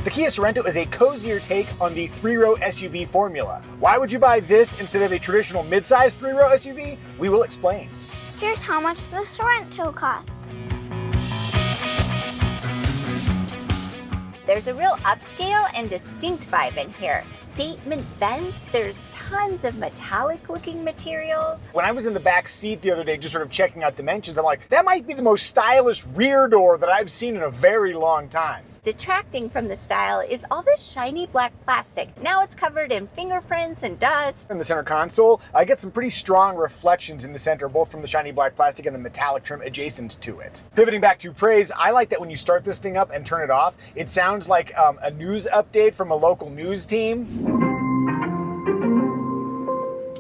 The Kia Sorento is a cozier take on the three-row SUV formula. Why would you buy this instead of a traditional midsize three-row SUV? We will explain. Here's how much the Sorento costs. There's a real upscale and distinct vibe in here. Statement vents, there's tons of metallic looking material. When I was in the back seat the other day just sort of checking out dimensions, I'm like, that might be the most stylish rear door that I've seen in a very long time. Detracting from the style is all this shiny black plastic. Now it's covered in fingerprints and dust. In the center console, I get some pretty strong reflections in the center, both from the shiny black plastic and the metallic trim adjacent to it. Pivoting back to praise, I like that when you start this thing up and turn it off, it sounds like a news update from a local news team.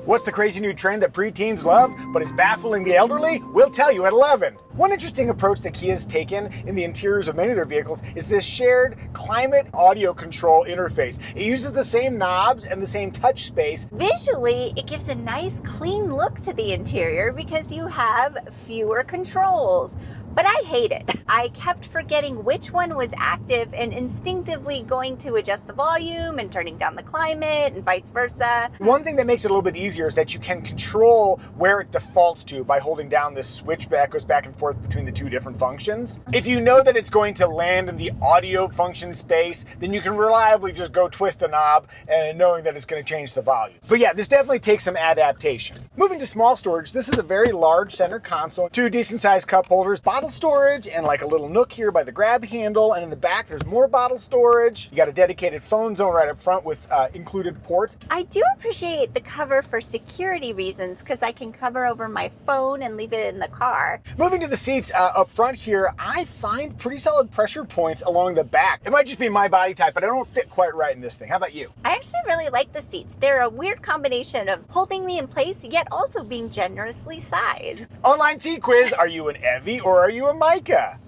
What's the crazy new trend that preteens love, but is baffling the elderly? We'll tell you at 11. One interesting approach that Kia's taken in the interiors of many of their vehicles is this shared climate audio control interface. It uses the same knobs and the same touch space. Visually, it gives a nice clean look to the interior because you have fewer controls. But I hate it. I kept forgetting which one was active and instinctively going to adjust the volume and turning down the climate and vice versa. One thing that makes it a little bit easier is that you can control where it defaults to by holding down this switch that goes back and forth between the two different functions. If you know that it's going to land in the audio function space, then you can reliably just go twist a knob and knowing that it's going to change the volume. But yeah, this definitely takes some adaptation. Moving to small storage, this is a very large center console, two decent sized cup holders, bottle storage, and like a little nook here by the grab handle, and in the back there's more bottle storage. You got a dedicated phone zone right up front with included ports. I do appreciate the cover for security reasons because I can cover over my phone and leave it in the car. Moving to the seats up front here, I find pretty solid pressure points along the back. It might just be my body type, but I don't fit quite right in this thing. How about you? I actually really like the seats. They're a weird combination of holding me in place yet also being generously sized. Online tea quiz, are you an Evie or are you a Micah?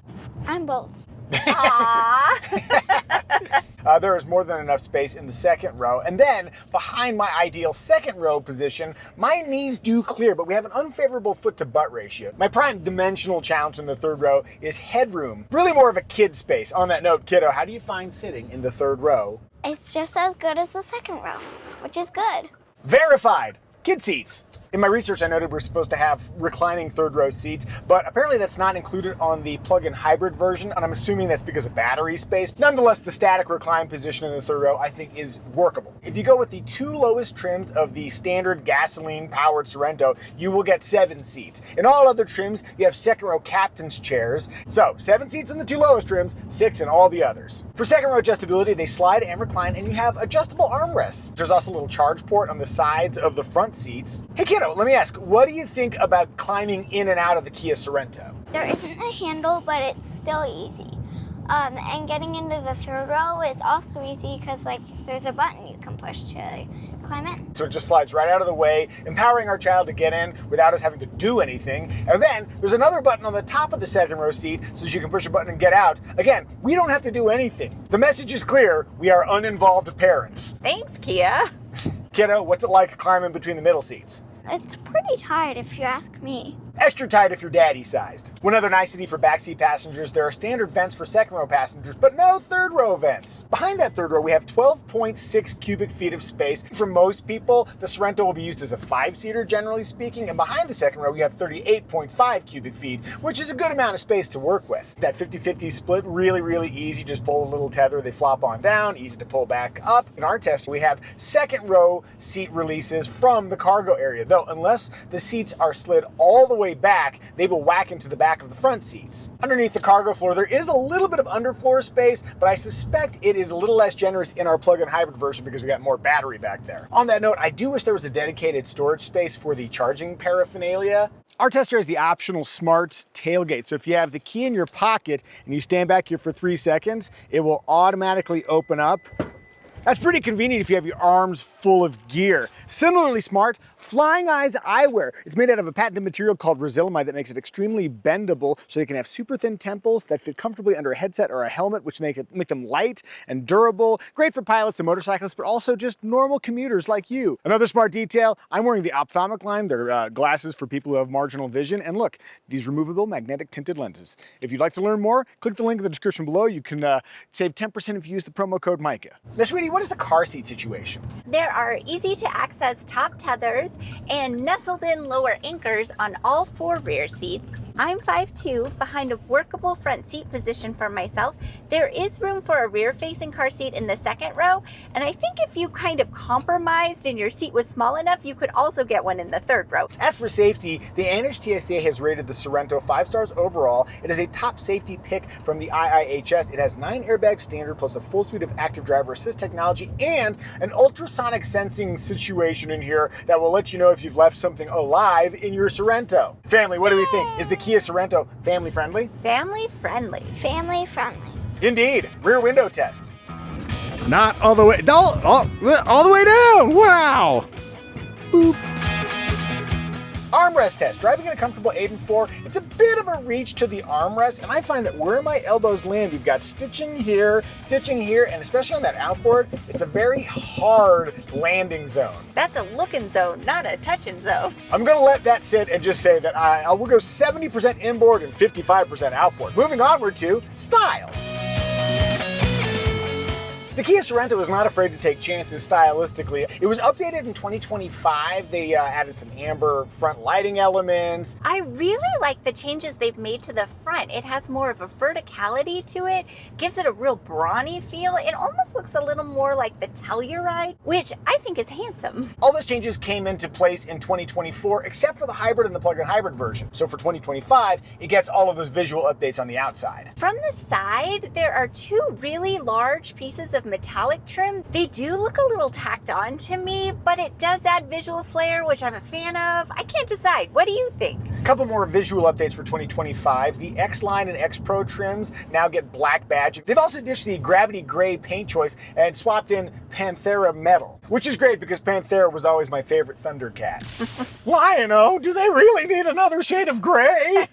I'm both. Aww. There is more than enough space in the second row. And then behind my ideal second row position, my knees do clear, but we have an unfavorable foot to butt ratio. My prime dimensional challenge in the third row is headroom. Really more of a kid space. On that note, Kiddo, how do you find sitting in the third row? It's just as good as the second row, which is good. Verified. Kid seats. In my research, I noted we're supposed to have reclining third row seats, but apparently that's not included on the plug-in hybrid version, and I'm assuming that's because of battery space. Nonetheless, the static recline position in the third row I think is workable. If you go with the two lowest trims of the standard gasoline-powered Sorento, you will get 7 seats. In all other trims, you have second row captain's chairs. So 7 seats in the two lowest trims, 6 in all the others. For second row adjustability, they slide and recline, and you have adjustable armrests. There's also a little charge port on the sides of the front seats. Hey kiddo, let me ask, what do you think about climbing in and out of the Kia Sorento? There isn't a handle, but it's still easy. And getting into the third row is also easy because there's a button you can push to climb in. So it just slides right out of the way, empowering our child to get in without us having to do anything. And then there's another button on the top of the second row seat so that you can push a button and get out. Again, we don't have to do anything. The message is clear, we are uninvolved parents. Thanks, Kia. Kiddo, what's it like climbing between the middle seats? It's pretty tight if you ask me. Extra tight if you're daddy sized. One other nicety for backseat passengers, there are standard vents for second row passengers, but no third row vents. Behind that third row, we have 12.6 cubic feet of space. For most people, the Sorento will be used as a 5-seater, generally speaking, and behind the second row, we have 38.5 cubic feet, which is a good amount of space to work with. That 50-50 split, really easy. Just pull a little tether, they flop on down, easy to pull back up. In our test, we have second row seat releases from the cargo area, though unless the seats are slid all the way back, they will whack into the back of the front seats. Underneath the cargo floor, there is a little bit of underfloor space, but I suspect it is a little less generous in our plug-in hybrid version because we got more battery back there. On that note, I do wish there was a dedicated storage space for the charging paraphernalia. Our tester has the optional smart tailgate, so if you have the key in your pocket and you stand back here for 3 seconds, it will automatically open up. That's pretty convenient if you have your arms full of gear. Similarly smart, Flying Eyes Eyewear. It's made out of a patented material called Resilimide that makes it extremely bendable so you can have super thin temples that fit comfortably under a headset or a helmet, which make them light and durable. Great for pilots and motorcyclists, but also just normal commuters like you. Another smart detail, I'm wearing the ophthalmic line. They're glasses for people who have marginal vision. And look, these removable magnetic tinted lenses. If you'd like to learn more, click the link in the description below. You can save 10% if you use the promo code Micah. Now, sweetie, what is the car seat situation? There are easy to access top tethers and nestled in lower anchors on all 4 rear seats. I'm 5'2", behind a workable front seat position for myself. There is room for a rear facing car seat in the second row, and I think if you kind of compromised and your seat was small enough, you could also get one in the third row. As for safety, the NHTSA has rated the Sorento 5 stars overall. It is a top safety pick from the IIHS. It has 9 airbags standard plus a full suite of active driver assist technology and an ultrasonic sensing situation in here that will let you know if you've left something alive in your Sorento. Family, what do we think? Is the Kia Sorento family friendly? Family friendly. Family friendly. Indeed. Rear window test. Not all the way, all the way down. Wow. Boop. Armrest test. Driving in a comfortable 8 and 4, it's a bit of a reach to the armrest, and I find that where my elbows land, you've got stitching here, and especially on that outboard, it's a very hard landing zone. That's a looking zone, not a touching zone. I'm gonna let that sit and just say that I will go 70% inboard and 55% outboard. Moving onward to style. The Kia Sorento was not afraid to take chances stylistically. It was updated in 2025. They added some amber front lighting elements. I really like the changes they've made to the front. It has more of a verticality to it, gives it a real brawny feel. It almost looks a little more like the Telluride, which I think is handsome. All those changes came into place in 2024, except for the hybrid and the plug-in hybrid version. So for 2025, it gets all of those visual updates on the outside. From the side, there are 2 really large pieces of metallic trim. They do look a little tacked on to me, but it does add visual flair, which I'm a fan of. I can't decide. What do you think? A couple more visual updates for 2025. The X-Line and X-Pro trims now get black badge. They've also ditched the gravity gray paint choice and swapped in Panthera metal, which is great because Panthera was always my favorite Thundercat. Lion-O, do they really need another shade of gray?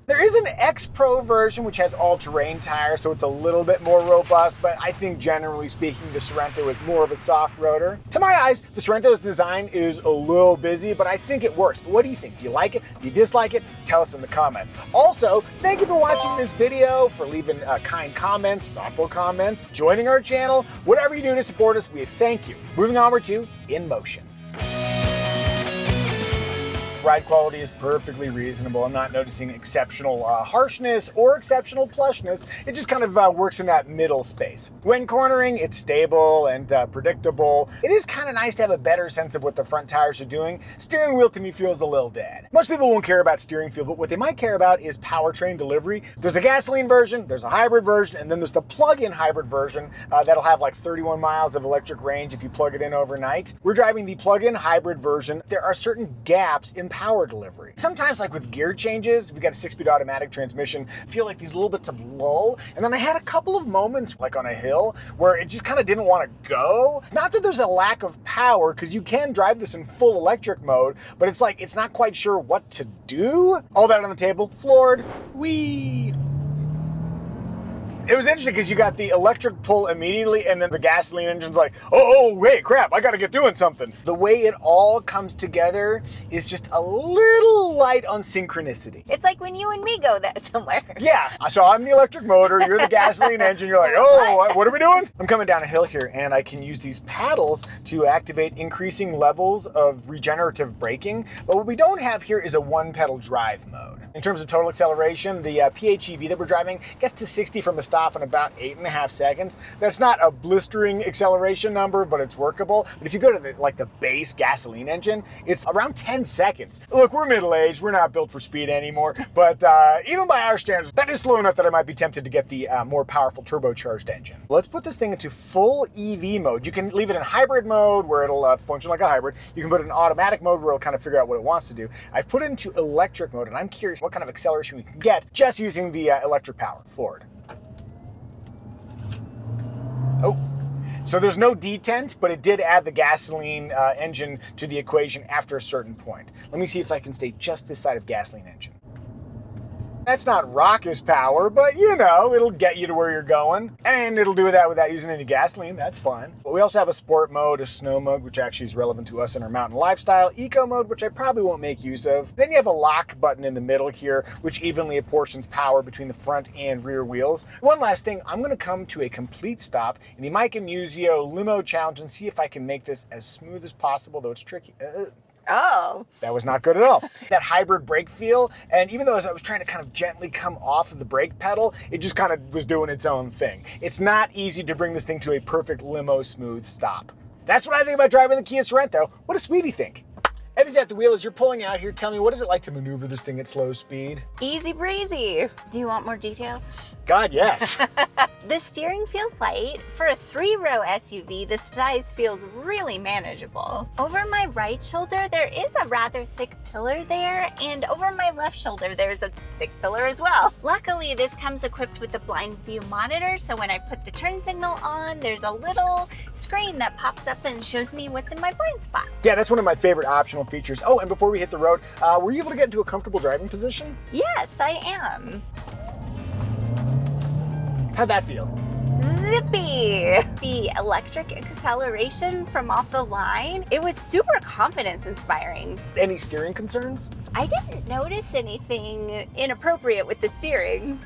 There is an X-Pro version which has all-terrain tires, so it's a little bit more robust, but I think generally speaking, the Sorento is more of a soft roader. To my eyes, the Sorento's design is a little busy, but I think it works. But what do you think? Do you like it? Do you dislike it? Tell us in the comments. Also, thank you for watching this video, for leaving kind comments, thoughtful comments, joining our channel. Whatever you do to support us, we thank you. Moving onward to In Motion. Ride quality is perfectly reasonable. I'm not noticing exceptional harshness or exceptional plushness. It just kind of works in that middle space. When cornering, it's stable and predictable. It is kind of nice to have a better sense of what the front tires are doing. Steering wheel to me feels a little dead. Most people won't care about steering feel, but what they might care about is powertrain delivery. There's a gasoline version, there's a hybrid version, and then there's the plug-in hybrid version that'll have like 31 miles of electric range if you plug it in overnight. We're driving the plug-in hybrid version. There are certain gaps in power delivery. Sometimes, like with gear changes, if you got a 6-speed automatic transmission, I feel like these little bits of lull. And then I had a couple of moments, like on a hill, where it just kind of didn't want to go. Not that there's a lack of power, because you can drive this in full electric mode, but it's like, it's not quite sure what to do. All that on the table, floored. Whee! It was interesting because you got the electric pull immediately, and then the gasoline engine's like, oh, wait, crap, I gotta get doing something. The way it all comes together is just a little light on synchronicity. It's like when you and me go there somewhere. Yeah, so I'm the electric motor, you're the gasoline engine, you're like, oh, what are we doing? I'm coming down a hill here, and I can use these paddles to activate increasing levels of regenerative braking, but what we don't have here is a one-pedal drive mode. In terms of total acceleration, the PHEV that we're driving gets to 60 from a stop in about 8.5 seconds. That's not a blistering acceleration number, but it's workable. But if you go to the base gasoline engine, it's around 10 seconds. Look, we're middle-aged, we're not built for speed anymore, but even by our standards, that is slow enough that I might be tempted to get the more powerful turbocharged engine. Let's put this thing into full EV mode. You can leave it in hybrid mode where it'll function like a hybrid. You can put it in automatic mode where it'll kind of figure out what it wants to do. I've put it into electric mode, and I'm curious what kind of acceleration we can get just using the electric power. Floored. Oh, So there's no detent, but it did add the gasoline engine to the equation after a certain point. Let me see if I can stay just this side of gasoline engine. That's not raucous power, but you know, it'll get you to where you're going. And it'll do that without using any gasoline, that's fine. But we also have a sport mode, a snow mode, which actually is relevant to us in our mountain lifestyle, eco mode, which I probably won't make use of. Then you have a lock button in the middle here, which evenly apportions power between the front and rear wheels. One last thing, I'm gonna come to a complete stop in the Micah Muzio Limo Challenge and see if I can make this as smooth as possible, though it's tricky. Oh. That was not good at all. That hybrid brake feel, and even though as I was trying to kind of gently come off of the brake pedal, it just kind of was doing its own thing. It's not easy to bring this thing to a perfect limo smooth stop. That's what I think about driving the Kia Sorento. What does Sweetie think? Evie's at the wheel as you're pulling out here. Tell me, what is it like to maneuver this thing at slow speed? Easy breezy. Do you want more detail? God, yes. The steering feels light. For a 3-row SUV, the size feels really manageable. Over my right shoulder, there is a rather thick pillar there, and over my left shoulder, there's a thick pillar as well. Luckily, this comes equipped with a blind view monitor, so when I put the turn signal on, there's a little screen that pops up and shows me what's in my blind spot. Yeah, that's one of my favorite optional features. Oh, and before we hit the road, were you able to get into a comfortable driving position? Yes, I am. How'd that feel? Zippy! The electric acceleration from off the line, it was super confidence inspiring. Any steering concerns? I didn't notice anything inappropriate with the steering.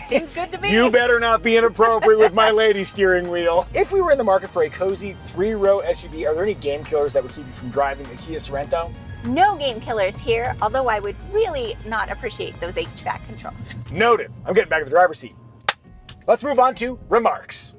Seems good to me. You better not be inappropriate with my lady steering wheel. If we were in the market for a cozy 3-row SUV, are there any game killers that would keep you from driving a Kia Sorento? No game killers here, although I would really not appreciate those HVAC controls. Noted. I'm getting back to the driver's seat. Let's move on to remarks.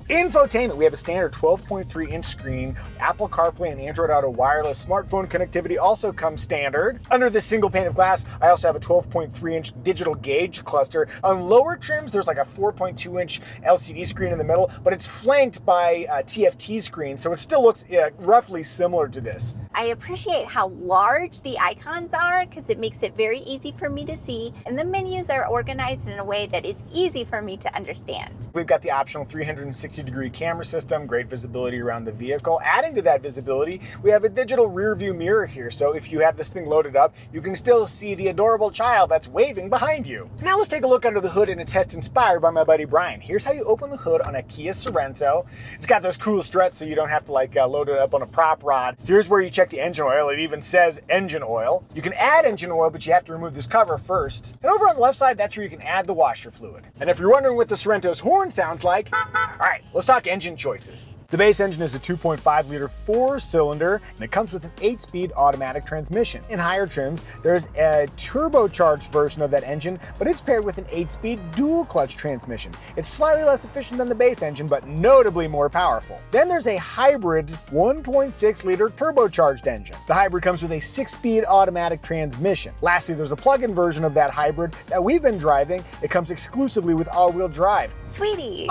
Infotainment, we have a standard 12.3-inch screen. Apple CarPlay and Android Auto wireless smartphone connectivity also comes standard. Under this single pane of glass, I also have a 12.3-inch digital gauge cluster. On lower trims, there's like a 4.2-inch LCD screen in the middle, but it's flanked by a TFT screen, so it still looks roughly similar to this. I appreciate how large the icons are because it makes it very easy for me to see, and the menus are organized in a way that is easy for me to understand. We've got the optional 360-degree camera system, great visibility around the vehicle. Adding to that visibility, we have a digital rear view mirror here, so if you have this thing loaded up, you can still see the adorable child that's waving behind you. Now let's take a look under the hood in a test inspired by my buddy Brian. Here's how you open the hood on a Kia Sorento. It's got those cool struts so you don't have to load it up on a prop rod. Here's where you check the engine oil. It even says engine oil. You can add engine oil, but you have to remove this cover first. And over on the left side, that's where you can add the washer fluid. And if you're wondering what the Sorento's horn sounds like, all right, let's talk engine choices. The base engine is a 2.5-liter 4-cylinder, and it comes with an 8-speed automatic transmission. In higher trims, there's a turbocharged version of that engine, but it's paired with an 8-speed dual-clutch transmission. It's slightly less efficient than the base engine, but notably more powerful. Then there's a hybrid 1.6-liter turbocharged engine. The hybrid comes with a 6-speed automatic transmission. Lastly, there's a plug-in version of that hybrid that we've been driving. It comes exclusively with all-wheel drive. Sweetie.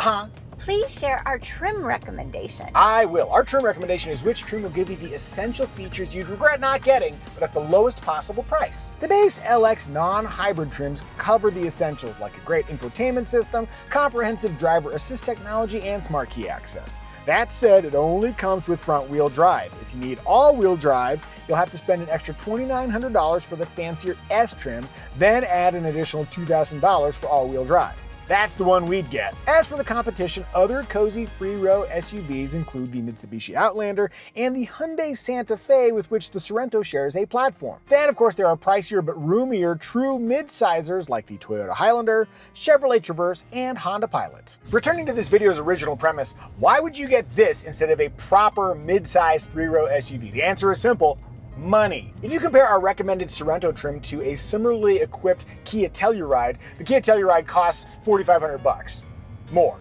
Please share our trim recommendation. I will. Our trim recommendation is which trim will give you the essential features you'd regret not getting, but at the lowest possible price. The base LX non-hybrid trims cover the essentials like a great infotainment system, comprehensive driver assist technology, and smart key access. That said, it only comes with front-wheel drive. If you need all-wheel drive, you'll have to spend an extra $2,900 for the fancier S trim, then add an additional $2,000 for all-wheel drive. That's the one we'd get. As for the competition, other cozy 3-row SUVs include the Mitsubishi Outlander and the Hyundai Santa Fe, with which the Sorento shares a platform. Then, of course, there are pricier but roomier true mid-sizers like the Toyota Highlander, Chevrolet Traverse, and Honda Pilot. Returning to this video's original premise, why would you get this instead of a proper mid-size 3-row SUV? The answer is simple. Money. If you compare our recommended Sorento trim to a similarly equipped Kia Telluride, the Kia Telluride costs $4,500. More,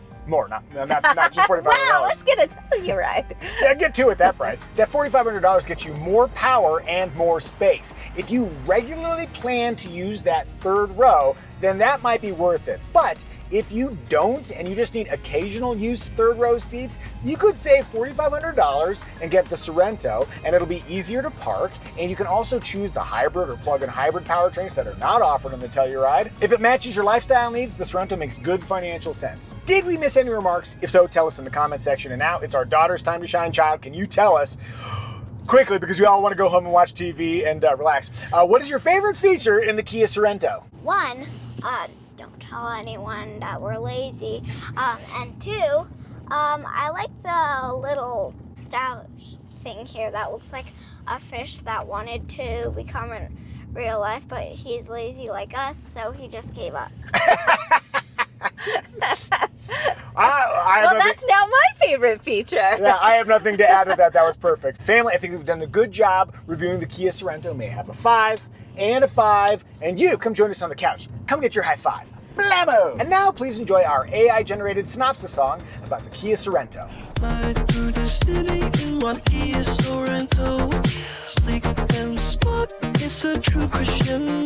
not just $4,500. Wow, let's get a Telluride. Yeah, get two at that price. That $4,500 gets you more power and more space. If you regularly plan to use that third row, then that might be worth it. But if you don't and you just need occasional use third row seats, you could save $4,500 and get the Sorento, and it'll be easier to park, and you can also choose the hybrid or plug-in hybrid powertrains that are not offered in the Telluride. If it matches your lifestyle needs, the Sorento makes good financial sense. Did we miss any remarks? If so, tell us in the comment section. And now it's our daughter's time to shine. Child, can you tell us quickly, because we all want to go home and watch TV and relax, what is your favorite feature in the Kia Sorento? One, don't tell anyone that we're lazy. And two, I like the little stout thing here that looks like a fish that wanted to become in real life, but he's lazy like us, so he just gave up. That's now my favorite feature. Yeah, I have nothing to add to that. That was perfect. Family, I think we've done a good job reviewing the Kia Sorento. May have a 5 and a 5, and you, come join us on the couch. Come get your high five. Blammo! And now please enjoy our AI-generated synopsis song about the Kia Sorento. Ride through the city in my Kia Sorento. Sleek and smart, it's a true crescendo.